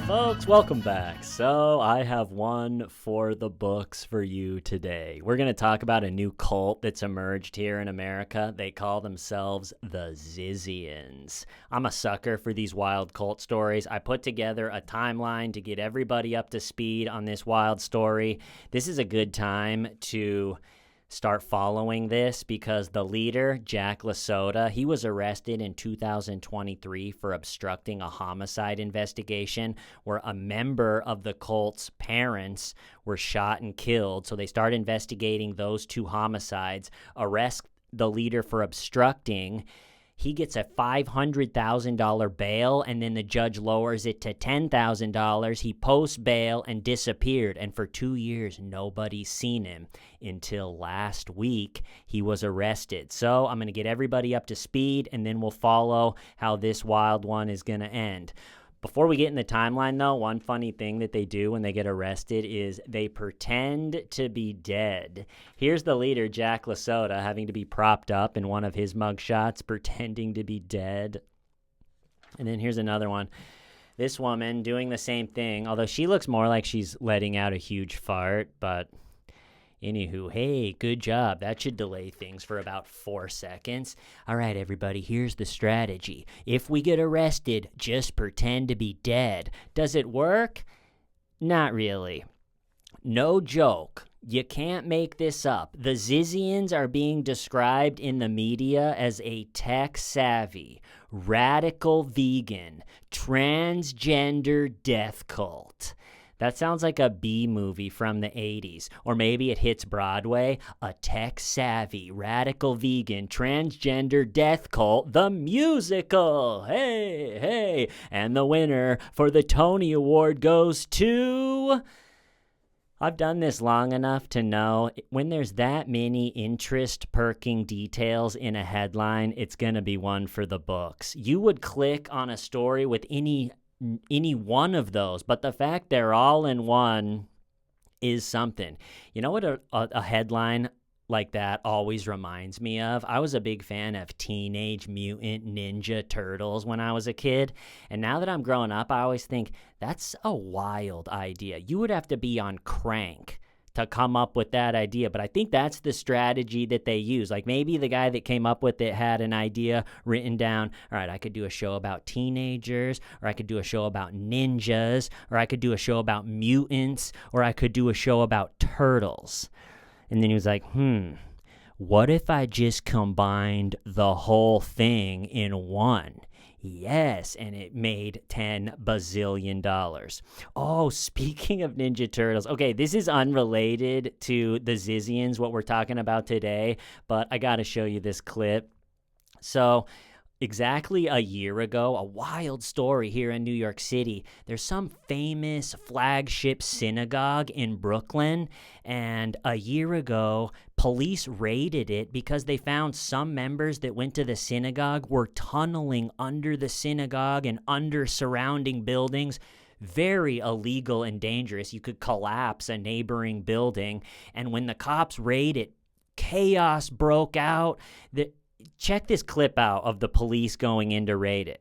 Folks, welcome back. So I have one for the books for you today. We're going to talk about a new cult that's emerged here in America. They call themselves the Zizians. I'm a sucker for these wild cult stories. I put together a timeline to get everybody up to speed on this wild story. This is a good time to start following this because the leader, Jack LaSota, he was arrested in 2023 for obstructing a homicide investigation where a member of the cult's parents were shot and killed. So they start investigating those two homicides, arrest the leader for obstructing. He gets a $500,000 bail, and then the judge lowers it to $10,000. He posts bail and disappeared, and for 2 years, nobody's seen him until last week he was arrested. So I'm going to get everybody up to speed, and then we'll follow how this wild one is going to end. Before we get in the timeline, though, one funny thing that they do when they get arrested is they pretend to be dead. Here's the leader, Jack LaSota, having to be propped up in one of his mugshots, pretending to be dead. And then here's another one. This woman doing the same thing, although she looks more like she's letting out a huge fart, but anywho, hey, good job. That should delay things for about 4 seconds. All right, everybody, here's the strategy. If we get arrested, just pretend to be dead. Does it work? Not really. No joke. You can't make this up. The Zizians are being described in the media as a tech-savvy, radical vegan, transgender death cult. That sounds like a B movie from the 80s. Or maybe it hits Broadway. A tech-savvy, radical vegan, transgender death cult, the musical. Hey, hey. And the winner for the Tony Award goes to... I've done this long enough to know when there's that many interest-perking details in a headline, it's going to be one for the books. You would click on a story with any one of those, but the fact they're all in one is something. You know what a headline like that always reminds me of? I was a big fan of Teenage Mutant Ninja Turtles when I was a kid, and now that I'm growing up, I always think that's a wild idea. You would have to be on crank to come up with that idea, but I think that's the strategy that they use. Like maybe the guy that came up with it had an idea written down. All right, I could do a show about teenagers, or I could do a show about ninjas, or I could do a show about mutants, or I could do a show about turtles. And then he was like, what if I just combined the whole thing in one? Yes, and it made $10 bazillion. Oh, speaking of Ninja Turtles, okay, this is unrelated to the Zizians, what we're talking about today, but I got to show you this clip. So exactly a year ago, a wild story here in New York City. There's some famous flagship synagogue in Brooklyn, and a year ago, police raided it because they found some members that went to the synagogue were tunneling under the synagogue and under surrounding buildings. Very illegal and dangerous. You could collapse a neighboring building, and when the cops raided, chaos broke out. Check this clip out of the police going in to raid it.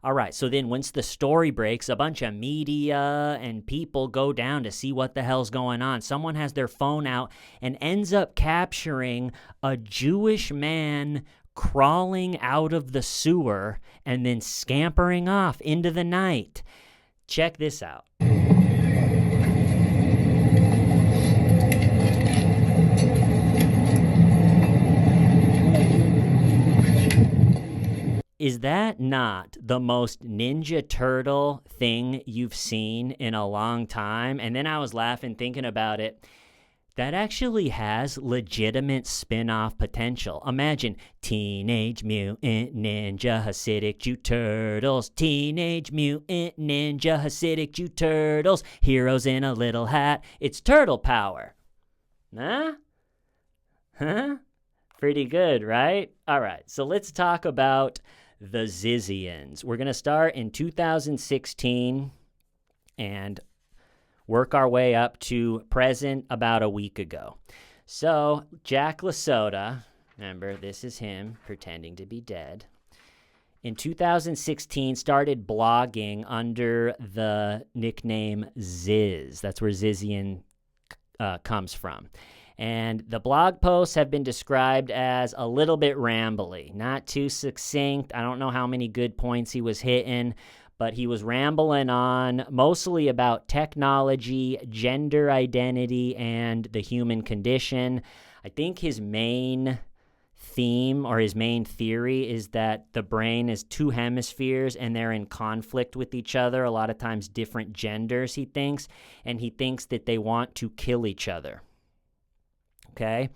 All right, so then once the story breaks, a bunch of media and people go down to see what the hell's going on. Someone has their phone out and ends up capturing a Jewish man crawling out of the sewer and then scampering off into the night. Check this out. Is that not the most Ninja Turtle thing you've seen in a long time? And then I was laughing thinking about it. That actually has legitimate spin-off potential. Imagine Teenage Mutant Ninja Hasidic Jew Turtles, Teenage Mutant Ninja Hasidic Jew Turtles, heroes in a little hat. It's turtle power. Huh? Pretty good, right? All right, so let's talk about the Zizians. We're going to start in 2016 and work our way up to present about a week ago. So Jack LaSoda, remember, this is him pretending to be dead, in 2016 started blogging under the nickname Ziz. That's where Zizian comes from. And the blog posts have been described as a little bit rambly, not too succinct. I don't know how many good points he was hitting, but he was rambling on mostly about technology, gender identity, and the human condition. I think his main theme or his main theory is that the brain is two hemispheres and they're in conflict with each other, a lot of times different genders, he thinks, and he thinks that they want to kill each other. Okay,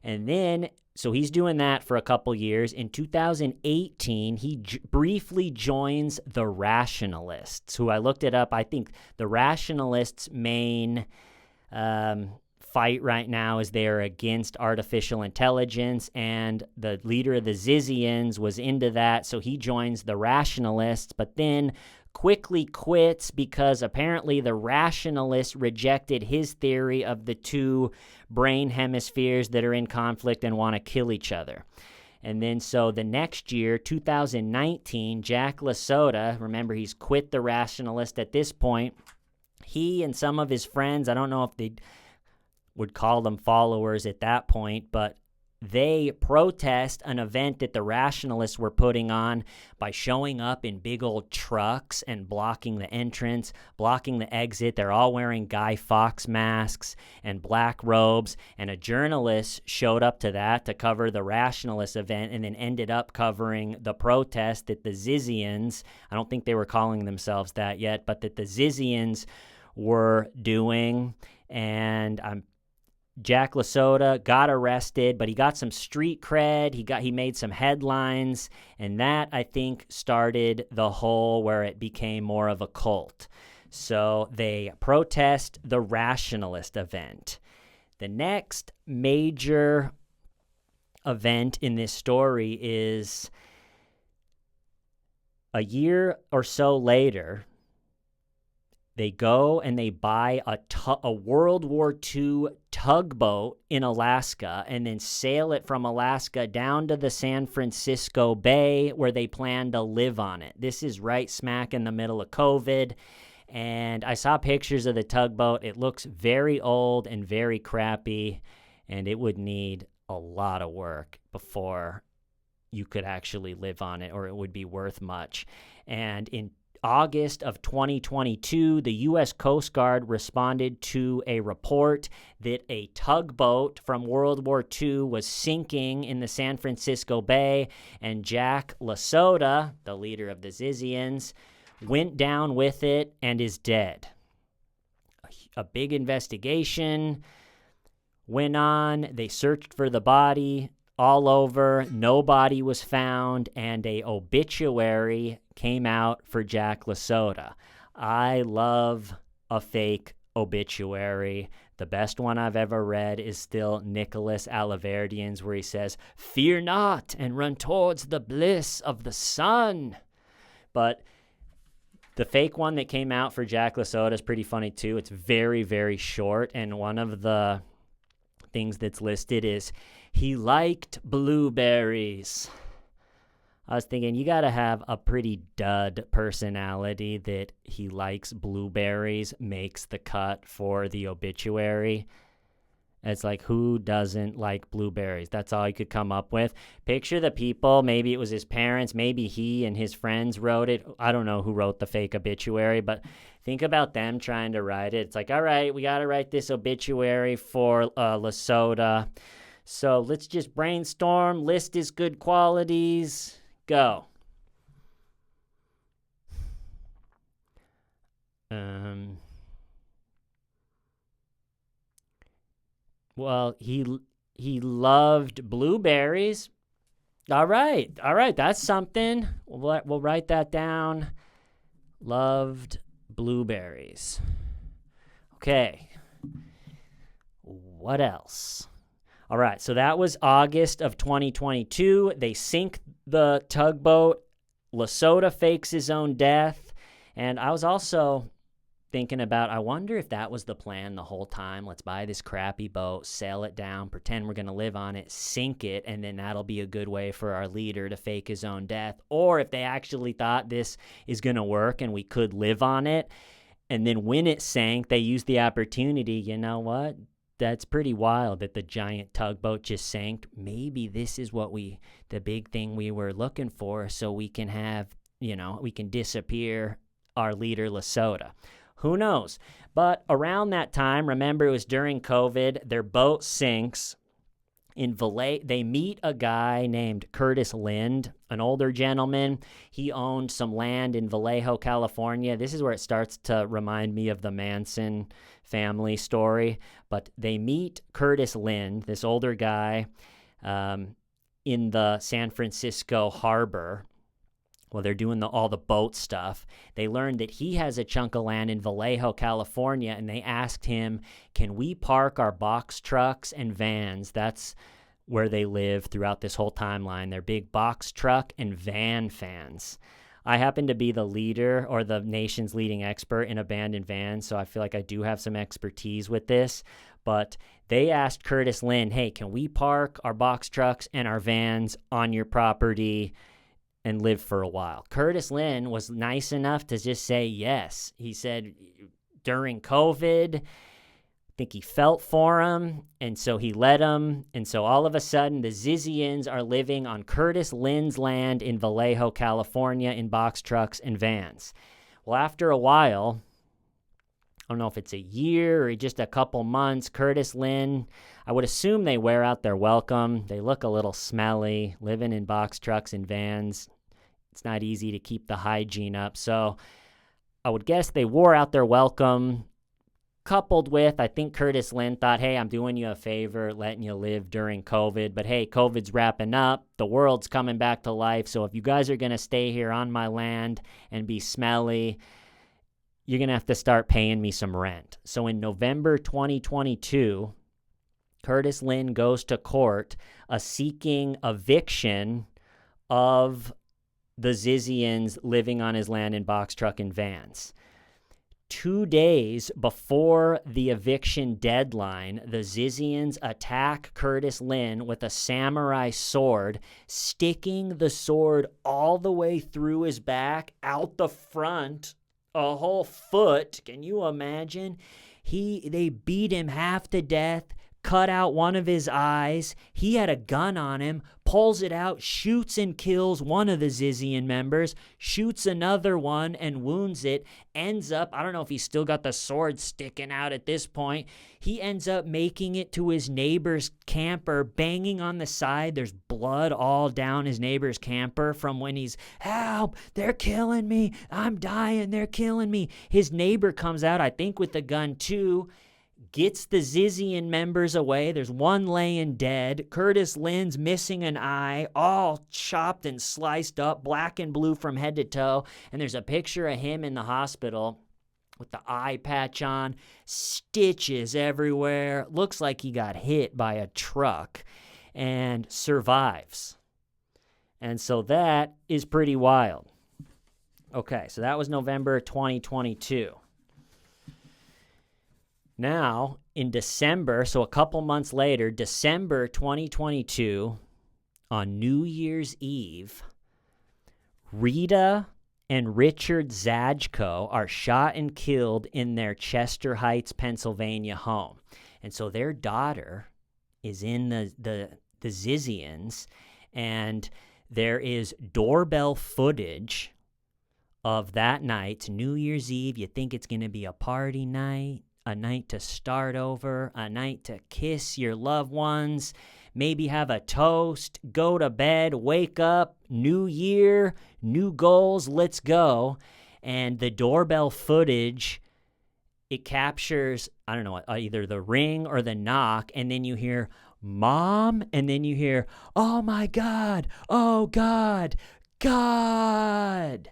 and then, so he's doing that for a couple years. In 2018, he briefly joins the Rationalists, who I looked it up. I think the Rationalists' main fight right now is they are against artificial intelligence, and the leader of the Zizians was into that, so he joins the Rationalists, but then quickly quits because apparently the Rationalists rejected his theory of the two brain hemispheres that are in conflict and want to kill each other. And then so the next year, 2019, Jack LaSoda, remember he's quit the Rationalist at this point, he and some of his friends, I don't know if they would call them followers at that point, but they protest an event that the Rationalists were putting on by showing up in big old trucks and blocking the entrance, blocking the exit. They're all wearing Guy Fawkes masks and black robes, and a journalist showed up to that to cover the Rationalist event and then ended up covering the protest that the Zizians, I don't think they were calling themselves that yet, but that the Zizians were doing. And Jack LaSoda got arrested, but he got some street cred. He made some headlines, and that, I think, started the whole where it became more of a cult. So they protest the Rationalist event. The next major event in this story is a year or so later. They go and they buy a World War II tugboat in Alaska and then sail it from Alaska down to the San Francisco Bay where they plan to live on it. This is right smack in the middle of COVID. And I saw pictures of the tugboat. It looks very old and very crappy, and it would need a lot of work before you could actually live on it, or it would be worth much. And in August of 2022, the U.S. Coast Guard responded to a report that a tugboat from World War II was sinking in the San Francisco Bay, and Jack LaSoda, the leader of the Zizians, went down with it and is dead. A big investigation went on. They searched for the body all over. No body was found, and a obituary came out for Jack LaSoda. I love a fake obituary. The best one I've ever read is still Nicholas Alaverdian's, where he says, "Fear not and run towards the bliss of the sun." But the fake one that came out for Jack LaSoda is pretty funny too. It's very, very short, and one of the things that's listed is, he liked blueberries. I was thinking, you got to have a pretty dud personality that he likes blueberries makes the cut for the obituary. It's like, who doesn't like blueberries? That's all you could come up with. Picture the people. Maybe it was his parents. Maybe he and his friends wrote it. I don't know who wrote the fake obituary, but think about them trying to write it. It's like, all right, we got to write this obituary for LaSoda. So let's just brainstorm, list his good qualities, go. Well, he loved blueberries. All right, that's something. We'll write that down. Loved blueberries. Okay. What else? All right, so that was August of 2022. They sink the tugboat. Lesotho fakes his own death. And I was also thinking about, I wonder if that was the plan the whole time. Let's buy this crappy boat, sail it down, pretend we're going to live on it, sink it, and then that'll be a good way for our leader to fake his own death. Or if they actually thought this is going to work and we could live on it, and then when it sank, they used the opportunity. You know what? That's pretty wild that the giant tugboat just sank. Maybe this is what the big thing we were looking for, so we can have, we can disappear our leader Lesotho. Who knows? But around that time, remember it was during COVID, their boat sinks. In Vallejo, they meet a guy named Curtis Lind, an older gentleman. He owned some land in Vallejo, California. This is where it starts to remind me of the Manson family story. But they meet Curtis Lind, this older guy, in the San Francisco harbor. Well, they're doing all the boat stuff. They learned that he has a chunk of land in Vallejo, California, and they asked him, can we park our box trucks and vans? That's where they live throughout this whole timeline. They're big box truck and van fans. I happen to be the leader or the nation's leading expert in abandoned vans, so I feel like I do have some expertise with this. But they asked Curtis Lind, hey, can we park our box trucks and our vans on your property and live for a while? Curtis Lind was nice enough to just say yes. He said during COVID, I think he felt for him, and so he let him. And so all of a sudden, the Zizians are living on Curtis Lind's land in Vallejo, California, in box trucks and vans. Well, after a while, I don't know if it's a year or just a couple months, Curtis Lind, I would assume they wear out their welcome. They look a little smelly, living in box trucks and vans. It's not easy to keep the hygiene up. So I would guess they wore out their welcome, coupled with, I think Curtis Lind thought, hey, I'm doing you a favor, letting you live during COVID. But hey, COVID's wrapping up. The world's coming back to life. So if you guys are going to stay here on my land and be smelly, you're going to have to start paying me some rent. So in November 2022, Curtis Lind goes to court seeking eviction of the Zizians living on his land in box truck and vans. 2 days before the eviction deadline, the Zizians attack Curtis Lind with a samurai sword, sticking the sword all the way through his back, out the front, a whole foot. Can you imagine? They beat him half to death, cut out one of his eyes. He had a gun on him, pulls it out, shoots and kills one of the Zizian members, shoots another one and wounds it, ends up, I don't know if he's still got the sword sticking out at this point, he ends up making it to his neighbor's camper, banging on the side. There's blood all down his neighbor's camper from when he's, help, they're killing me, I'm dying, they're killing me. His neighbor comes out, I think with the gun too, gets the Zizian members away. There's one laying dead. Curtis Lind's missing an eye, all chopped and sliced up, black and blue from head to toe. And there's a picture of him in the hospital with the eye patch on, stitches everywhere. Looks like he got hit by a truck and survives. And so that is pretty wild. Okay, so that was November 2022. Now, in December, so a couple months later, December 2022, on New Year's Eve, Rita and Richard Zajko are shot and killed in their Chester Heights, Pennsylvania home. And so their daughter is in the Zizians, and there is doorbell footage of that night, New Year's Eve. You think it's going to be a party night, a night to start over, a night to kiss your loved ones, maybe have a toast, go to bed, wake up, new year, new goals, let's go. And the doorbell footage, it captures, I don't know, either the ring or the knock, and then you hear, Mom, and then you hear, oh my God, oh God, God.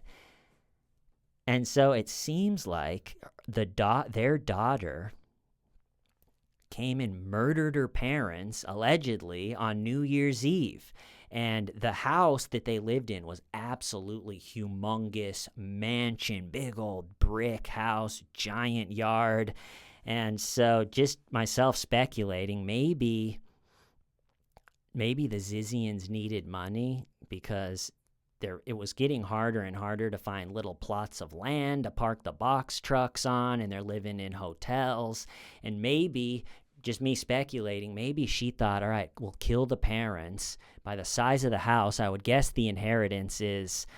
And so it seems like their daughter came and murdered her parents, allegedly, on New Year's Eve. And the house that they lived in was absolutely humongous mansion, big old brick house, giant yard. And so just myself speculating, maybe the Zizians needed money because it was getting harder and harder to find little plots of land to park the box trucks on, and they're living in hotels. And maybe, just me speculating, maybe she thought, all right, we'll kill the parents. By the size of the house, I would guess the inheritance is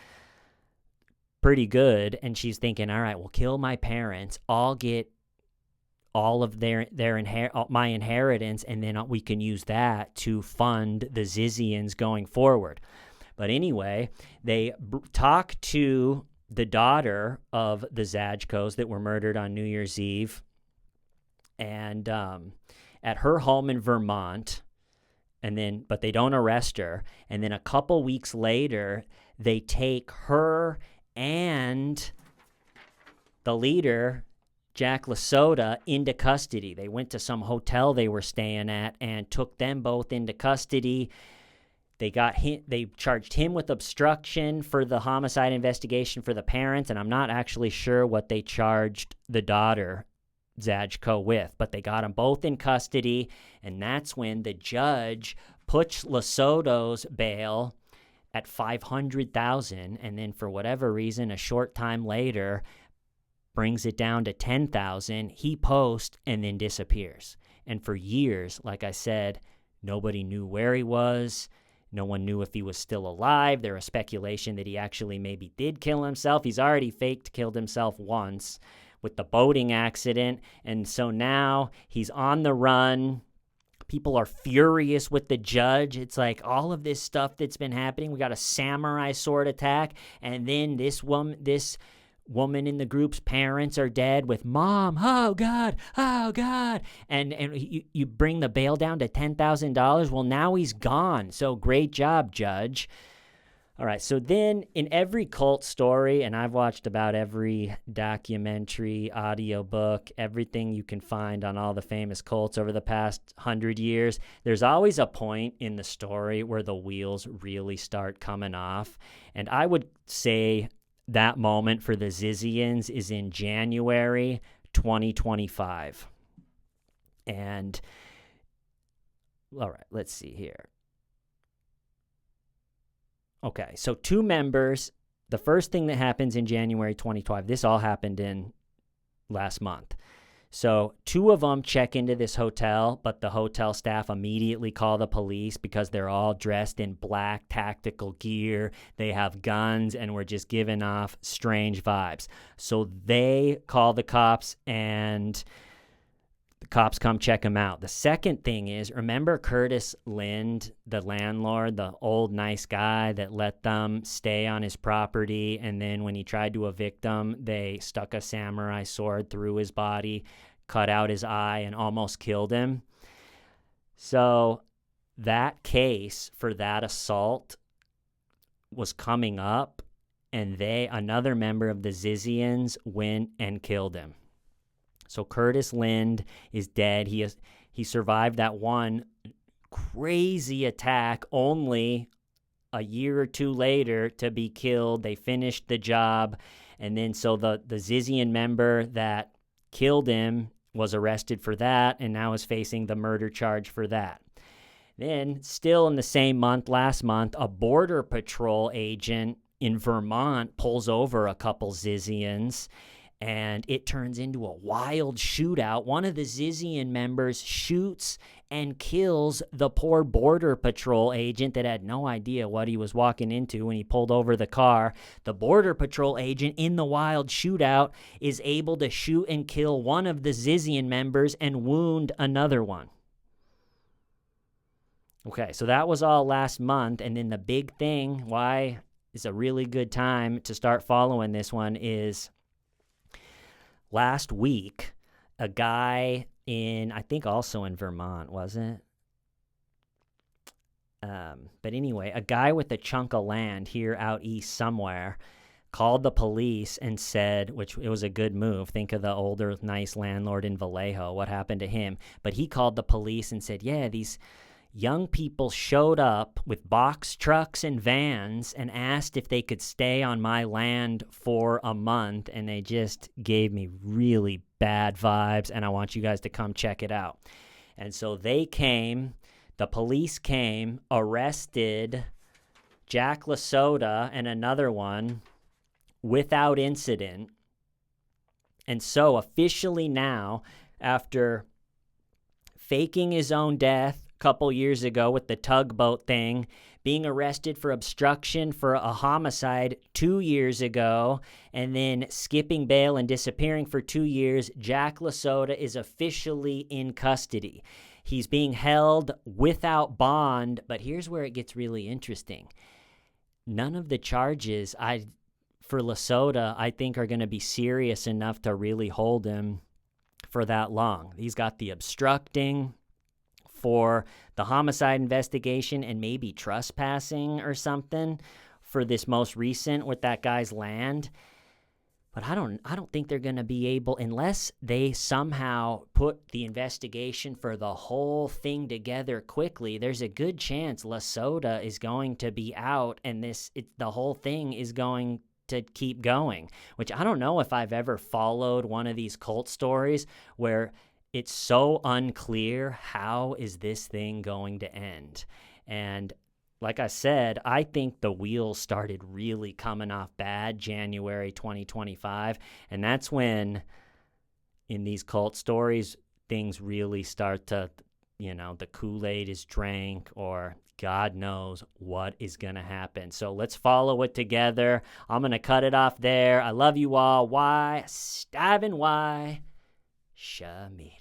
pretty good. And she's thinking, all right, we'll kill my parents. I'll get all of my inheritance, and then we can use that to fund the Zizians going forward. But anyway, they talk to the daughter of the Zajkos that were murdered on New Year's Eve, and at her home in Vermont, but they don't arrest her. And then a couple weeks later, they take her and the leader, Jack Lasota, into custody. They went to some hotel they were staying at and took them both into custody. They charged him with obstruction for the homicide investigation for the parents, and I'm not actually sure what they charged the daughter, Zajko, with, but they got them both in custody, and that's when the judge puts Lasoto's bail at $500,000, and then for whatever reason, a short time later, brings it down to $10,000. He posts and then disappears. And for years, like I said, nobody knew where he was. No one knew if he was still alive. There was speculation that he actually maybe did kill himself. He's already killed himself once with the boating accident. And so now he's on the run. People are furious with the judge. It's like all of this stuff that's been happening. We got a samurai sword attack. And then this woman in the group's parents are dead with mom, oh God, and you bring the bail down to $10,000. Well, now he's gone. So great job, judge. All right, so then in every cult story, and I've watched about every documentary, audiobook, everything you can find on all the famous cults over the past 100 years, there's always a point in the story where the wheels really start coming off. And I would say that moment for the Zizians is in January 2025. And, all right, let's see here. Okay, so two members, the first thing that happens in January 2012, this all happened in last month. So two of them check into this hotel, but the hotel staff immediately call the police because they're all dressed in black tactical gear. They have guns and we're just giving off strange vibes. So they call the cops and the cops come check them out. The second thing is, remember Curtis Lind, the landlord, the old nice guy that let them stay on his property, and then when he tried to evict them, they stuck a samurai sword through his body, cut out his eye, and almost killed him? So that case for that assault was coming up, and another member of the Zizians went and killed him. So Curtis Lind is dead. He survived that one crazy attack, only a year or two later to be killed. They finished the job. And then so the Zizian member that killed him was arrested for that and now is facing the murder charge for that. Then, still in the same month, last month, a Border Patrol agent in Vermont pulls over a couple Zizians, and it turns into a wild shootout. One of the Zizian members shoots and kills the poor Border Patrol agent that had no idea what he was walking into when he pulled over the car. The Border Patrol agent in the wild shootout is able to shoot and kill one of the Zizian members and wound another one. Okay, so that was all last month, and then the big thing, why it's a really good time to start following this one, is last week, a guy I think also in Vermont, wasn't it? But anyway, a guy with a chunk of land here out east somewhere called the police and said, which it was a good move. Think of the older, nice landlord in Vallejo. What happened to him? But he called the police and said, yeah, these young people showed up with box trucks and vans and asked if they could stay on my land for a month, and they just gave me really bad vibes, and I want you guys to come check it out. And so they came, the police came, arrested Jack Lasota and another one without incident. And so officially now, after faking his own death couple years ago with the tugboat thing, being arrested for obstruction for a homicide 2 years ago, and then skipping bail and disappearing for 2 years, Jack Lasota is officially in custody. He's being held without bond, but here's where it gets really interesting. None of the charges for Lasota, I think, are going to be serious enough to really hold him for that long. He's got the obstructing for the homicide investigation and maybe trespassing or something for this most recent with that guy's land. But I don't think they're going to be able, unless they somehow put the investigation for the whole thing together quickly, there's a good chance Lasota is going to be out and the whole thing is going to keep going, which I don't know if I've ever followed one of these cult stories where it's so unclear how is this thing going to end. And like I said, I think the wheels started really coming off bad January 2025. And that's when, in these cult stories, things really start to, the Kool-Aid is drank, or God knows what is going to happen. So let's follow it together. I'm going to cut it off there. I love you all. Why? Stavin' why? Shamil.